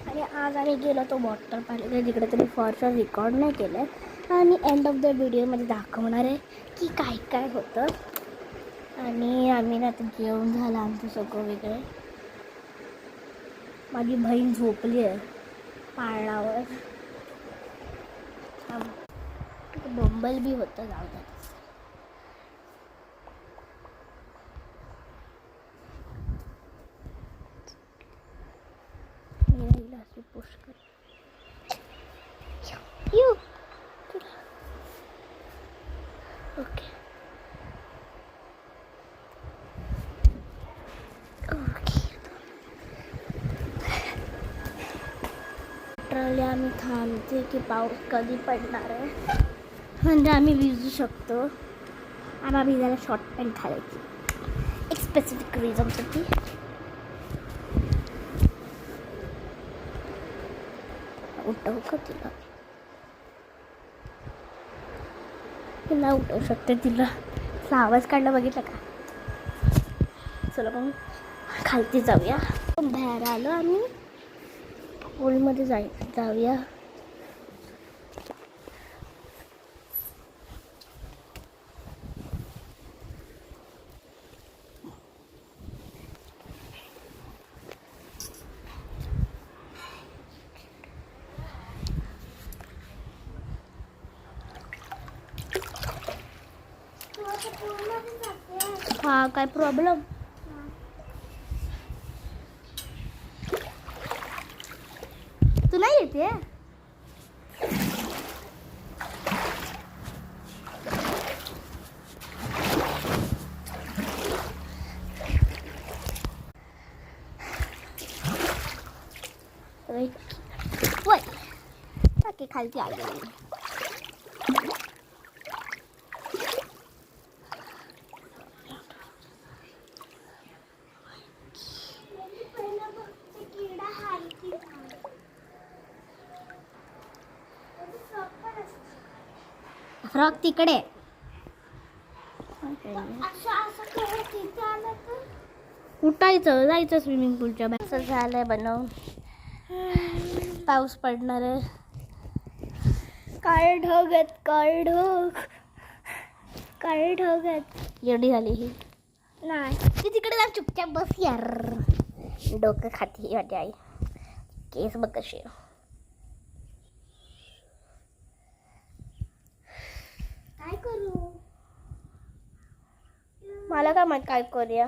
आणि आज आम्ही गेलो तो वॉटर पार्क जिकडे तरी फॉरचं रेकॉर्ड नाही केलं आहे आणि एंड ऑफ द व्हिडिओमध्ये दाखवणार आहे की काय काय होतं. आणि आम्ही ना आता जेवण झालं आमचं सगळं वगैरे. माझी बहीण झोपली आहे पाळणावर. बंबल बी होतं जाऊ द्या. पुष्कर यू ओके ट्रॉली आम्ही थांबते की पाऊस कधी पडणार आहे म्हणजे आम्ही भिजू शकतो. आम्हाला भिजायला शॉर्ट पॅन्ट घालायची एक स्पेसिफिक रिझनसाठी. उठवू का तिला? तिला उठवू शकते तिला. आवाज काढला बघितलं का? चला मग खालती जाऊया. बाहेर आलो आम्ही पूलमध्ये जाऊया. हा काय प्रॉब्लेम? तू नाही येते? वय बाकी खालती आली. फ्रॉक तिकडे. उठायचं जायचं स्विमिंग पूलच्या बाहेर. झालंय बनव. पाऊस पडणार आहे. काळे ढग आहेत, काळे ढग, काळे ढग आहेत. एवढी झाली ही नाही ती तिकडे जा चुपचाप बस यार. डोकं खाती माझी आई. केस बघ कशी. काय करू मला काय माहित काय करूया.